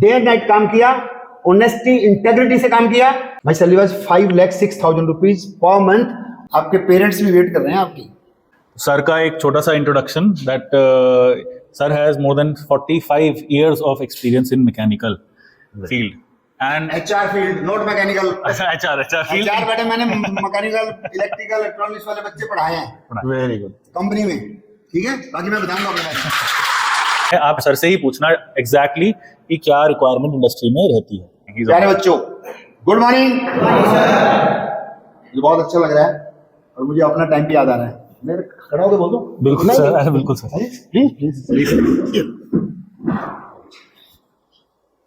Day and night काम किया, honesty integrity से काम किया। माय सैलरी वाज 5,06,000 रुपीज पर मंथ। आपके पेरेंट्स भी वेट कर रहे हैं आपकी। सर का एक छोटा सा introduction that sir has more than 45 years of experience in mechanical field and HR field, not mechanical. HR field HR बेटे मैंने मैकेनिकल, इलेक्ट्रिकल, इलेक्ट्रॉनिक्स वाले बच्चे पढ़ाए हैं वेरी गुड। कंपनी में, ठीक है। बाकी मैं बताऊंगा अपने बारे में। आप सर से ही पूछना एग्जैक्टली कि क्या रिक्वायरमेंट इंडस्ट्री में रहती है। प्यारे बच्चों, गुड मॉर्निंग। मुझे बहुत अच्छा लग रहा है और मुझे अपना टाइम भी याद आ रहा है। मेरे खड़ा होकर बोल दो। बिल्कुल सर, बिल्कुल सर, प्लीज।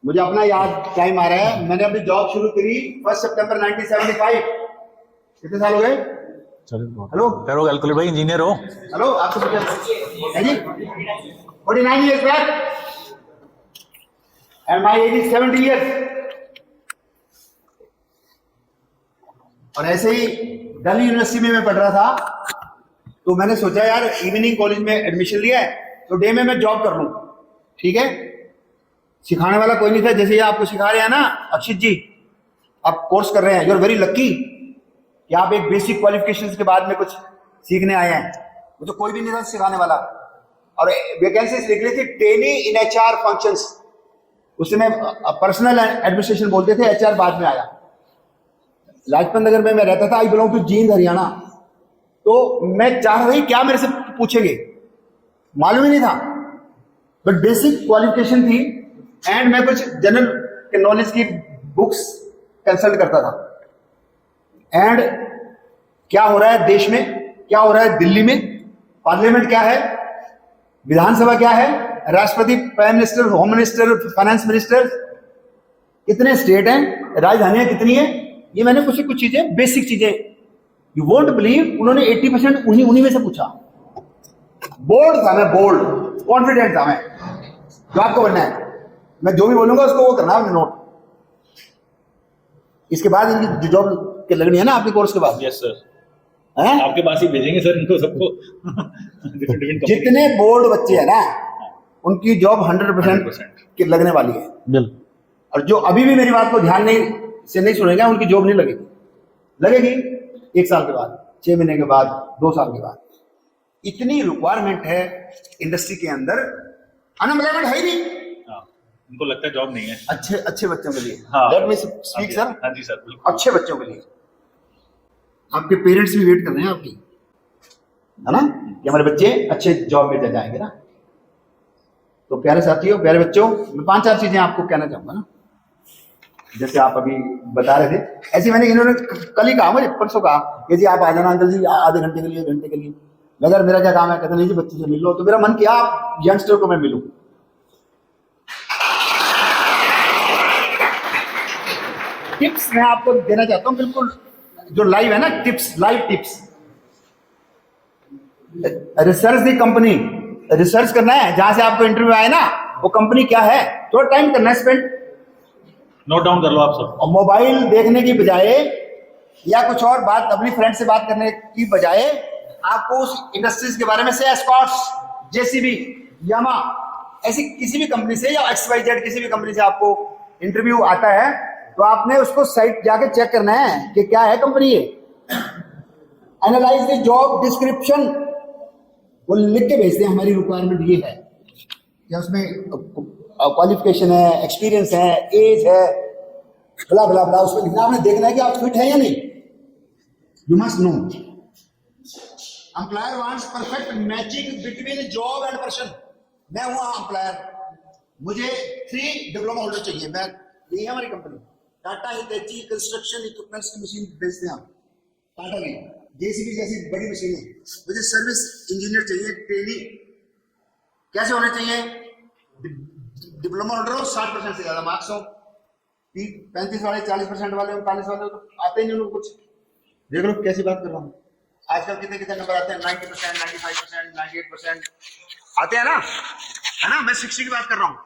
मुझे अपना याद टाइम आ रहा है। मैंने अपनी जॉब शुरू करी 1 सितंबर 1975। कितने साल हो गए? हेलो करो कैलकुलेट भाई, इंजीनियर हो। हेलो, आपसे पूछा जी 49 years back and my age is 70 years। और ऐसे ही दिल्ली यूनिवर्सिटी में मैं पढ़ रहा था, तो मैंने सोचा यार इवनिंग कॉलेज में एडमिशन लिया है तो डे में मैं जॉब कर लूं, ठीक है। सिखाने वाला कोई नहीं था, जैसे ये आपको सिखा रहे हैं ना अक्षित जी, आप कोर्स कर रहे हैं। यू आर वेरी लकी कि आप एक बेसिक क्वालिफिकेशंस के बाद में कुछ सीखने आए हैं। वो तो कोई भी नहीं था सिखाने वाला। और वैकेंसी लिख रही थी ट्रेनी इन एचआर फंक्शंस, उसमें पर्सनल एडमिनिस्ट्रेशन बोलते थे, एचआर बाद में आया। लाजपत नगर में मैं रहता था, I belong to Jind Haryana. तो मैं चाह रही क्या मेरे से पूछेंगे, मालूम ही नहीं था, बट बेसिक क्वालिफिकेशन थी एंड मैं कुछ जनरल नॉलेज की बुक्स कंसल्ट करता था। एंड क्या हो रहा है देश में, क्या हो रहा है दिल्ली में, पार्लियामेंट क्या है, विधानसभा क्या है, राष्ट्रपति, prime minister, home minister, finance minister, कितने स्टेट हैं, राजधानियां कितनी है, ये मैंने कुछ चीजें, बेसिक चीजें। यू वोंट बिलीव, उन्होंने 80% उन्हीं में से पूछा। बोल्ड था मैं, बोल्ड, कॉन्फिडेंट था मैं। जो आपको बनना है, मैं जो भी बोलूंगा उसको वो करना है नोट। इसके बाद इनकी जॉब के लगनी है ना आपके कोर्स के बाद। यस सर, हैं? आपके पास ही भेजेंगे सर इनको सबको। जितने बोर्ड बच्चे हैं ना उनकी जॉब 100% की लगने वाली है। बिल्कुल। और जो अभी भी मेरी बात को ध्यान नहीं सुनेंगे उनकी जॉब नहीं लगेगी। लगेगी 1 साल के बाद, 6 महीने के बाद, 2 साल के बाद। इतनी रिक्वायरमेंट है इंडस्ट्री के अंदर, अनएम्प्लॉयमेंट है ही नहीं। उनको लगता है जॉब नहीं है। अच्छे बच्चों के लिए। हाँ। Let me speak sir. हाँ जी सर, बिल्कुल। अच्छे बच्चों के लिए। आपके पेरेंट्स भी वेट कर रहे हैं आपकी, है ना, कि हमारे बच्चे अच्छे जॉब में जाएंगे ना। तो प्यारे साथियों, प्यारे बच्चों, मैं 5-4 चीजें आपको कहना चाहूंगा ना, जैसे आप अभी बता रहे थे, ऐसे मैंने इन्होंने कल ही कहा, मुझे परसों कहा कि जी आप आ जाना अंकल जी आधे घंटे के लिए, घंटे के लिए। मगर मेरा क्या काम है, कहते नहीं जी बच्चे से मिल लो। तो मेरा मन किया आप यंगस्टर को मैं मिलूं। टिप्स मैं आपको देना चाहता हूं, बिल्कुल जो लाइव है ना, टिप्स, लाइव टिप्स। रिसर्च दी कंपनी, रिसर्च करना है जहां से आपको इंटरव्यू आए ना, वो कंपनी क्या है, थोड़ा टाइम करना है स्पेंड। नोट डाउन कर लो आप सब। और मोबाइल देखने की बजाय या कुछ और बात, अपनी फ्रेंड से बात करने की बजाय आपको उस इंडस्ट्रीज के बारे में से स्कॉट्स, जेसीबी, यामा, ऐसी किसी भी कंपनी से, या XYZ किसी भी कंपनी से आपको इंटरव्यू आता है, तो आपने उसको साइट जाके चेक करना है कि क्या है कंपनी ये। एनालाइज द जॉब डिस्क्रिप्शन, वो लिख के भेजते हैं हमारी रिक्वायरमेंट ये है, या उसमें क्वालिफिकेशन है, एक्सपीरियंस है, एज है, बला बला बला, उसको लिखना। आपने देखना है कि आप फिट है या नहीं। You must know employer wants perfect matching between job and person. मैं हूं एम्प्लॉयर, मुझे 3 डिप्लोमा होल्डर चाहिए। मैं, यही है हमारी कंपनी टाटा हिटैची कंस्ट्रक्शन इक्विपमेंट्स की मशीन बेचते हैं हम, टाटा की जेसीबी जैसी बड़ी मशीनें। मुझे सर्विस इंजीनियर चाहिए, ट्रेनी कैसे होने चाहिए, डिप्लोमा होल्डर हो, 60% से ज्यादा मार्क्स हो, 35 वाले, 40% वाले, 39 वाले, तो आते ही नहीं उनको कुछ। देख लो कैसी बात कर रहा हूँ। आजकल कितने नंबर आते हैं, 90%, 95%, 98% आते हैं ना, है ना। मैं 60 की बात कर रहा हूँ।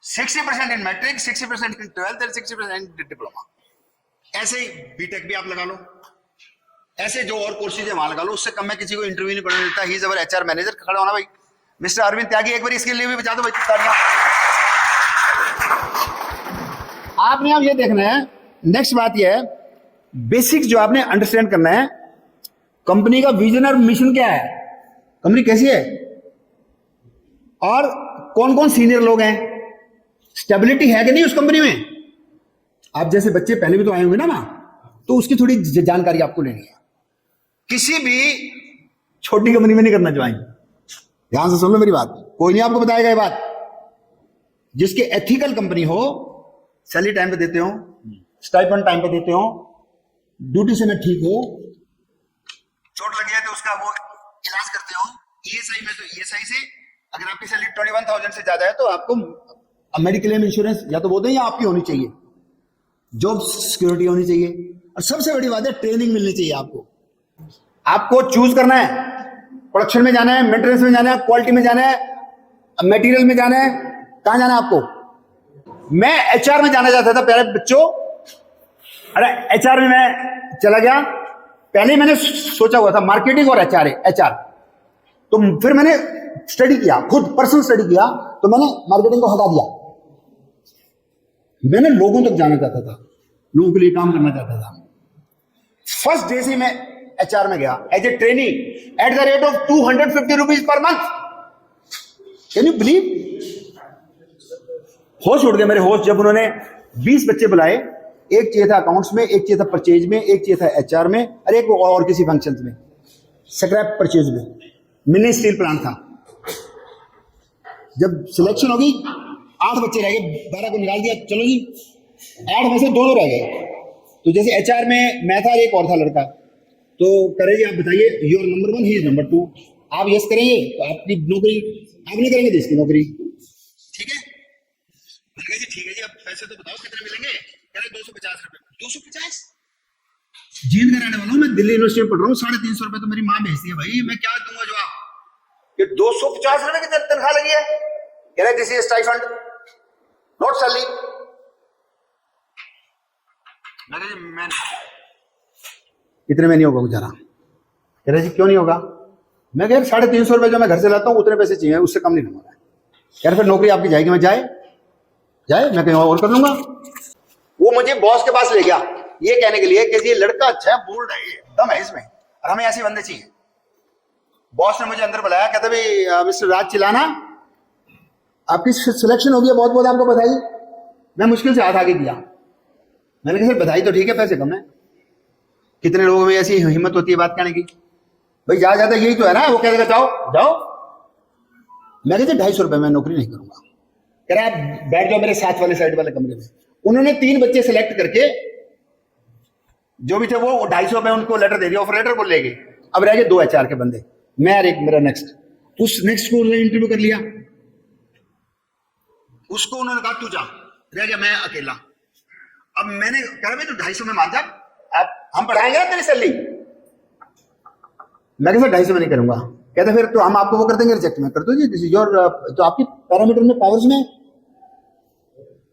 60% इन मैट्रिक, 60% इन 12th और 60% इन डिप्लोमा। ऐसे ही बीटेक भी आप लगा लो, ऐसे जो और कोर्सेज है वहां लगा लो। उससे कम में किसी को इंटरव्यू नहीं करने देता। He is our HR manager. खड़ा होना भाई, मिस्टर अरविंद त्यागी, एक बार इसके लिए भी बचा दो भाई तालियां। आपने अब ये देखना है, नेक्स्ट बात ये है, बेसिक्स जो आपने अंडरस्टैंड करना है, कंपनी का विजन और मिशन क्या है, कंपनी कैसी है, और कौन कौन सीनियर लोग हैं, स्टेबिलिटी है कि नहीं उस कंपनी में। आप जैसे बच्चे पहले भी तो आए होंगे ना, तो उसकी थोड़ी जानकारी आपको लेनी है। किसी भी छोटी कंपनी में नहीं करना ज्वाइन, ध्यान से सुन लो मेरी बात, कोई नहीं आपको बताएगा ये बात। जिसके एथिकल कंपनी हो, सैलरी टाइम पे देते हो, स्टाइपेंड टाइम पे देते हो, ड्यूटी से मैं ठीक हो, चोट लग जाए तो उसका वो इलाज करते हो, ईएसआई में तो ईएसआई से अगर आपकी सैलरी 21,000 से ज्यादा है तो आपको मेडिकल क्लेम इंश्योरेंस या तो वो दें या आपकी होनी चाहिए, जॉब सिक्योरिटी होनी चाहिए, और सबसे बड़ी बात है ट्रेनिंग मिलनी चाहिए आपको। आपको चूज करना है, प्रोडक्शन में जाना है, मेंटेनेंस में जाना है, क्वालिटी में जाना है, मटेरियल में जाना है, कहां जाना है आपको। मैं एचआर में जाना चाहता था प्यारे बच्चों, अरे एचआर में मैं चला गया, पहले मैंने सोचा हुआ था मार्केटिंग और एचआर, तो फिर मैंने स्टडी किया, खुद पर्सनल स्टडी किया, तो मैंने मार्केटिंग को हटा दिया। मैंने लोगों तक जाना चाहता था, लोगों के लिए काम करना चाहता था। फर्स्ट डे से मैं एचआर में गया as a trainee at the rate of 250 rupees पर मंथ। Can you believe? होश उड़ गए मेरे होश जब उन्होंने 20 बच्चे बुलाए, एक चाहिए था अकाउंट्स में, एक चाहिए था परचेज में, एक चाहिए था एचआर में, और एक और किसी फंक्शन में, स्क्रैप परचेज में, मिनी स्टील प्लांट था। जब सिलेक्शन होगी 8 बच्चे रह गए, 12 को निकाल दिया, चलो जी 8 में से 2 रह गए। तो जैसे एचआर में मैं था, एक और था लड़का, तो करेंगे आप बताइए, your number 1 he is number 2, आप यस करेंगे तो आपकी नौकरी, आप नहीं करेंगे तो इसकी नौकरी, ठीक है। मैंने कहा जी ठीक है जी, अब पैसे तो बताओ कितने मिलेंगे। कह रहे 250 रुपए। 250? जींद का रहने वाला हूँ मैं, दिल्ली यूनिवर्सिटी में पढ़ रहा हूँ, 350 रुपए तो मेरी माँ भेजती है भाई, मैं क्या दूंगा जवाब। ये 250 रुपए की तनख्वाह लगी है। कह रहे this is stipend not salary. मैं इतने में नहीं होगा गुजारा। कह रहे जी क्यों नहीं होगा? मैं कह 350 रुपए जो मैं घर से लाता हूँ उतने पैसे चाहिए, उससे कम नहीं लूंगा। कह रहे फिर नौकरी आपकी जाएगी। मैं जाए मैं कहीं और कर लूंगा। वो मुझे बॉस के पास ले गया ये कहने के लिए कि ये लड़का अच्छा है, बोल्ड है, दम है इसमें, और हमें ऐसे बंदे चाहिए। बॉस ने मुझे अंदर बुलाया, कहता भाई मिस्टर राज चिलाना, आपकी सिलेक्शन हो गई है, बहुत बहुत आपको बधाई। मैं मुश्किल से हाथ आगे दिया। मैंने कहा सर बधाई तो ठीक है, पैसे कम है। कितने लोगों में ऐसी हिम्मत होती है बात कहने की, भाई ज्यादा ज्यादा यही तो है ना। वो कह देगा जाओ जाओ। मैं कहते 250 रुपए में नौकरी नहीं करूंगा। कह रहा आप बैठ जाओ मेरे साथ वाले साइड वाले कमरे में। उन्होंने 3 बच्चे सिलेक्ट करके जो भी थे वो 250 रुपए उनको लेटर दे दिया, ऑफर लेटर को ले गए। अब रह गए 2 एचआर के बंदे, मैं और एक मेरा नेक्स्ट। उस नेक्स्ट को उन्होंने इंटरव्यू कर लिया, उसको उन्होंने कहा तू जा, रह गया मैं अकेला। अब मैंने कहा भाई तू 250 में मान जा, आप हम बढ़ाएंगे ना तेरी सैलरी। मैं कहता 250 में नहीं करूंगा। कहते फिर तो हम आपको वो कर देंगे रिजेक्ट। में कर दो जी, दिस इज योर, तो आपकी पैरामीटर में पावर्स में।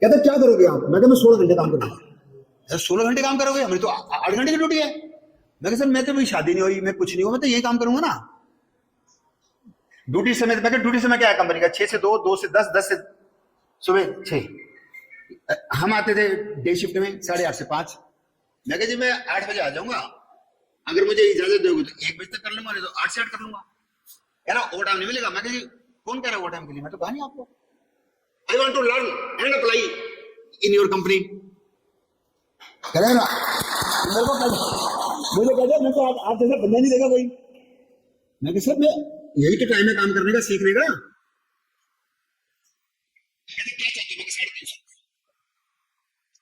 कहते क्या करोगे आप? मैं कहता मैं 16 घंटे काम करूंगा। 16 घंटे काम करोगे? हमें तो 8 घंटे की ड्यूटी है। मैं कहता सर मैं तो भाई शादी नहीं हुई, मैं कुछ नहीं हुआ, मैं तो यही काम करूंगा ना। ड्यूटी समय, मैं ड्यूटी समय क्या है कंपनी का? 6 से 2, 2 से 10, 10 से सुबह 6। हम आते थे डे शिफ्ट में 8:30 से 5। मैं कहा जी मैं 8 बजे आ जाऊंगा, अगर मुझे इजाजत दोगे तो 1 बजे तक कर लूंगा, नहीं तो 8 से 8 कर लूंगा। कह रहा ओवर टाइम नहीं मिलेगा। मैं कहा जी कौन कह रहा है ओवर टाइम के लिए? मैं तो कहा नहीं आपको। I want to learn and apply in your company. कह रहे ना मेरे को मुझे कहते मैं तो आप जैसा बंदा नहीं देगा कोई। मैं कहा सर मैं यही तो टाइम है काम करने का, सीखने का। कहते क्या चाहते हो? 350।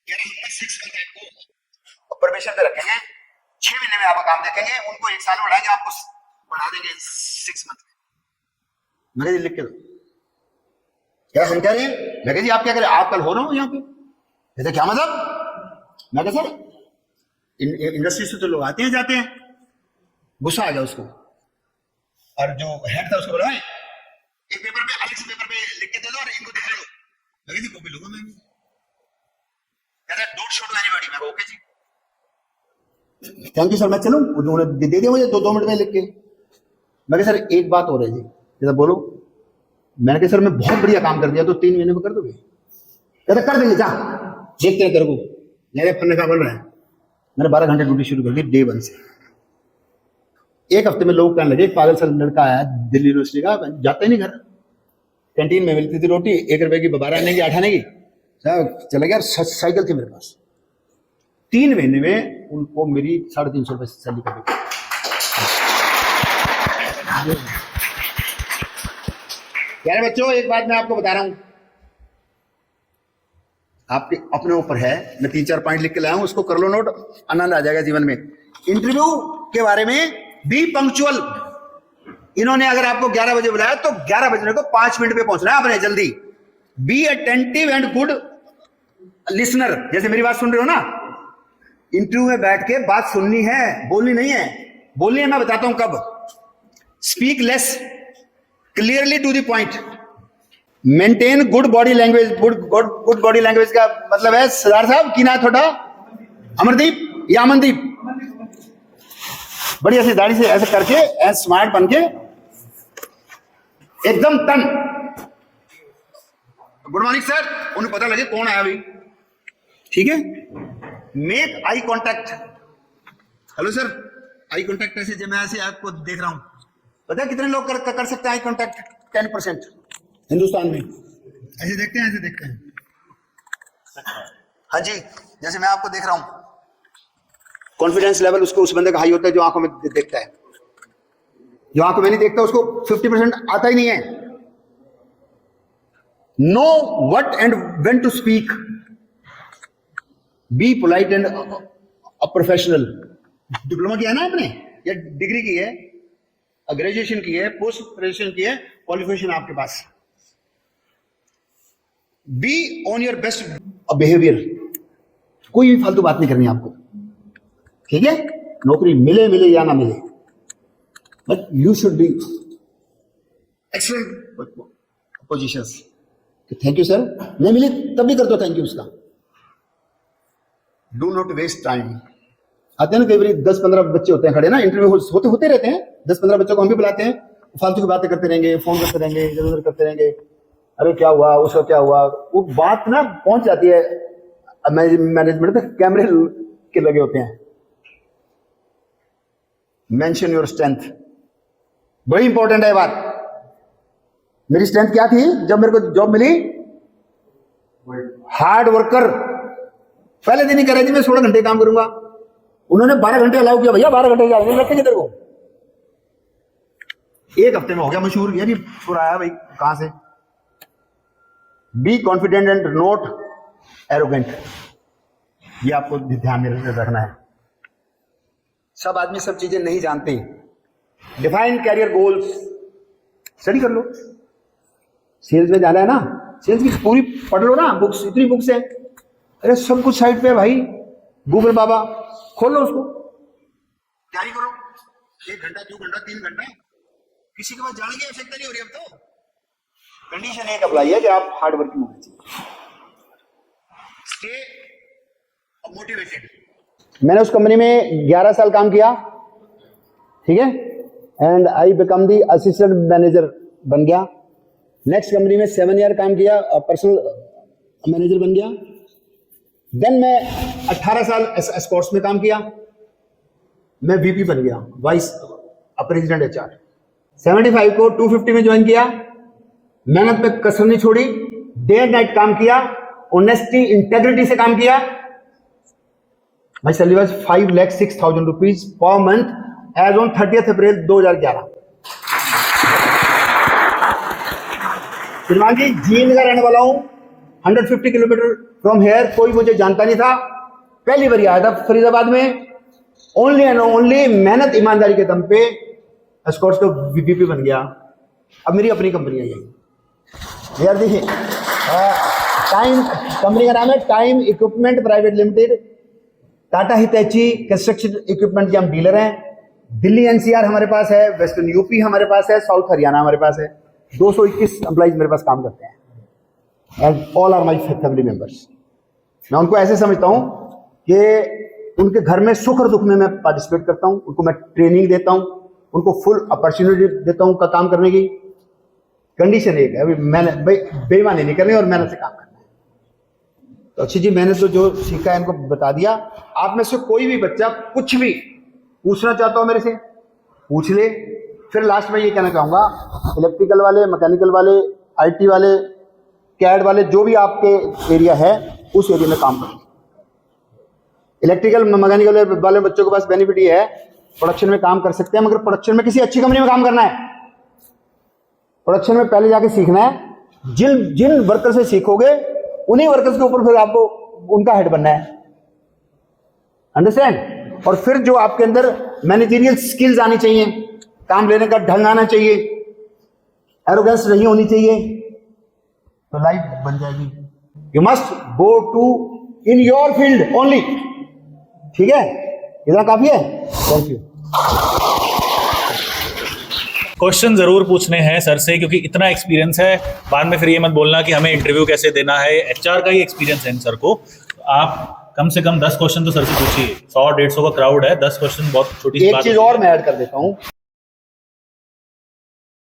कह रहा हम 6 मंथ आपको परमिशन पे रखेंगे, 6 महीने में आपका काम देखेंगे, उनको 1 साल बढ़ाएंगे, आपको बढ़ा देंगे 6 मंथ में। मैं जी लिख के दो। क्या हम कह रहे हैं? मैं कहा जी आप क्या करें? आप कल हो रहा हूं यहाँ पे। कहते क्या मतलब? मैं कहा सर इंडस्ट्री से तो लोग आते हैं जाते हैं। गुस्सा आ गया उसको, और जो हेड था उसको बोला एक पेपर पे अलग से पेपर पे लिख के दे दो और इनको दिखा दो। मैं कहा जी कॉपी लूंगा मैं। कहता डोंट शो टू एनीबॉडी। मैं ओके जी थैंक यू सर, मैं चलूं? उन्होंने दे दिया मुझे 2 मिनट में लिख के। मैं कहा सर एक बात हो रही है जी। कहता बोलो। मैंने कहा सर मैं बहुत बढ़िया काम कर दिया, तो 3 महीने में कर दोगे? कहता कर देंगे जा। देखते हैं तेरे को मेरे फन का बन रहा है। मैंने 12 घंटे ड्यूटी शुरू कर दी डे 1 से। एक हफ्ते में लोग कहने लगे, एक पागल सा लड़का आया दिल्ली यूनिवर्सिटी का, जाता ही नहीं घर, कैंटीन में मिलती थी रोटी 1 रुपए की, 12 आने की 8 आने की, चला गया। साइकिल थी मेरे पास। 3 महीने में उनको मेरी 350 रुपए सैलरी कर दी। यार बच्चों, एक बात मैं आपको बता रहा हूं, आपके अपने ऊपर है। मैं 3-4 पॉइंट लिख के लाया हूं, उसको कर लो नोट, आनंद आ जाएगा जीवन में। इंटरव्यू के बारे में बी पंक्चुअल। इन्होंने अगर आपको 11 बजे बुलाया तो 11 बजने को 5 मिनट पे पहुंचना है आपने, जल्दी। Be attentive and good listener. जैसे मेरी बात सुन रहे हो ना, इंटरव्यू में बैठ के बात सुननी है, बोलनी नहीं है। बोलनी है मैं बताता हूं कब। Speak less, clearly to the point, maintain good body language. Good body language का मतलब है, सरदार साहब की नाम थोड़ा अमरदीप या अमनदीप, बढ़िया सी दाढ़ी से ऐसे करके, ऐसे स्मार्ट बन के एकदम टन। गुड मॉर्निंग सर, उन्हें पता लगे कौन आया अभी, ठीक है। Make eye contact. Hello sir, eye contact ऐसे जब मैं ऐसे आपको देख रहा हूं, पता है कितने लोग कर सकते हैं आई कॉन्टैक्ट? 10% हिंदुस्तान में। ऐसे देखते हैं, ऐसे देखते हैं। हाँ जी, जैसे मैं आपको देख रहा हूं, कॉन्फिडेंस लेवल उसको उस बंदे का हाई होता है जो आंखों में देखता है। जो आंखों में नहीं देखता उसको 50% आता ही नहीं है। Know what and when to speak, be polite and professional. Diploma किया ना आपने, या डिग्री की है, ग्रेजुएशन की है, पोस्ट ग्रेजुएशन की है, क्वालिफिकेशन आपके पास। Be on your best behaviour. कोई भी फालतू बात नहीं करनी आपको, ठीक है। नौकरी मिले या ना मिले, but you should be excellent positions. Thank you sir, नहीं मिली तब भी कर दो थैंक यू उसका। Do not waste time. आते हैं ना कई बार 10-15 बच्चे होते हैं खड़े ना, इंटरव्यू होते रहते हैं, 10-15 बच्चों को हम भी बुलाते हैं, फालतू की बातें करते रहेंगे, फोन करते रहेंगे, इधर उधर करते रहेंगे, अरे क्या हुआ, उसका क्या हुआ। वो बात ना पहुंच जाती है मैनेजमेंट तक, कैमरे के लगे होते हैं। मेंशन योर स्ट्रेंथ, बड़ी इंपॉर्टेंट है बात। मेरी स्ट्रेंथ क्या थी जब मेरे को जॉब मिली? Hard worker. पहले दिन ही कह रहे थे मैं 16 घंटे काम करूंगा, उन्होंने 12 घंटे अलाउ किया। भैया 12 घंटे जाएंगे रखेंगे तेरे को। एक हफ्ते में हो गया मशहूर। यार ये पूरा आया भाई कहां से? Be confident and not arrogant. ये आपको ध्यान में रखना है। सब आदमी सब चीजें नहीं जानते। डिफाइन कैरियर गोल्स, स्टडी कर लो। सेल्स में जाना है ना, सेल्स की पूरी पढ़ लो ना, बुक्स, इतनी बुक्स है। अरे सब कुछ साइट पे है भाई, गूगल बाबा, खोल लो उसको, तैयारी करो। 1 घंटा, 2 घंटा, 3 घंटा, किसी के पास जाने की आवश्यकता नहीं हो रही अब तो। कंडीशन एक अप्लाई है कि आप हार्ड वर्किंग होना चाहिए। Stay motivated. मैंने उस कंपनी में 11 साल काम किया, ठीक है, and I become the assistant manager बन गया। नेक्स्ट कंपनी में 7 ईयर काम किया, पर्सनल मैनेजर बन गया। देन मैं 18 साल एस्कॉर्ट्स में काम किया, मैं वीपी बन गया, वाइस प्रेसिडेंट एचआर। 75 को 250 में ज्वाइन किया। मेहनत पे कसर नहीं छोड़ी, डे एंड नाइट काम किया, ऑनेस्टी इंटेग्रिटी से काम किया। माय सैलरी वाज 5,06,000 रुपीज पर मंथ एज ऑन 30 अप्रैल 2011। श्रीमान जी जींद का रहने वाला हूं, 150 किलोमीटर फ्रॉम हेयर। कोई मुझे जानता नहीं था, पहली बार आया था फरीदाबाद में। ओनली एंड ओनली मेहनत ईमानदारी के दम पे एस्कॉर्ट्स का वीपी बन गया। अब मेरी अपनी कंपनी है यही। यार देखिए, टाइम कंपनी का नाम है time equipment private limited. Tata Hitachi construction equipment के हम डीलर हैं। दिल्ली एनसीआर हमारे पास है, वेस्टर्न यूपी हमारे पास है, साउथ हरियाणा हमारे पास है। 221 एम्प्लॉइज मेरे पास काम करते हैं, and all are my family members. मैं उनको ऐसे समझता हूं कि उनके घर में सुख और दुख में मैं पार्टिसिपेट करता हूं, उनको मैं ट्रेनिंग देता हूं, उनको फुल अपॉर्चुनिटी देता हूं का काम करने की। कंडीशन एक है, अभी मैंने बेईमानी नहीं करनी और मेहनत से काम करना है। तो अच्छी जी, मैंने तो जो सीखा है इनको बता दिया। आप में से कोई भी बच्चा कुछ भी पूछना चाहता हो मेरे से, पूछ ले। फिर लास्ट में ये कहना चाहूँगा, इलेक्ट्रिकल वाले, मैकेनिकल वाले, आईटी वाले, कैड वाले, जो भी आपके एरिया है उस एरिया में काम करो। इलेक्ट्रिकल मैकेनिकल वाले बच्चों के पास बेनिफिट ये है, प्रोडक्शन में काम कर सकते हैं, मगर प्रोडक्शन में किसी अच्छी कंपनी में काम करना है। प्रोडक्शन में पहले जाके सीखना है। जिन जिन वर्कर से सीखोगे उन्हीं वर्कर्स के ऊपर फिर आपको उनका हेड बनना है। अंडरस्टैंड? और फिर जो आपके अंदर मैनेजरियल स्किल्स आनी चाहिए, काम लेने का ढंग आना चाहिए, एरोगेंस नहीं होनी चाहिए, तो लाइफ बन जाएगी। You must go to in your field only. ठीक है, इतना काफी है। Thank you. क्वेश्चन जरूर पूछने हैं सर से, क्योंकि इतना एक्सपीरियंस है। बाद में फिर ये मत बोलना कि हमें इंटरव्यू कैसे देना है, एचआर का ही एक्सपीरियंस है इन सर को। आप कम से कम 10 क्वेश्चन तो सर से पूछिए। 100-150 का क्राउड है, 10 क्वेश्चन बहुत छोटी सी एक बात चीज होती है। और मैं ऐड कर देता हूँ,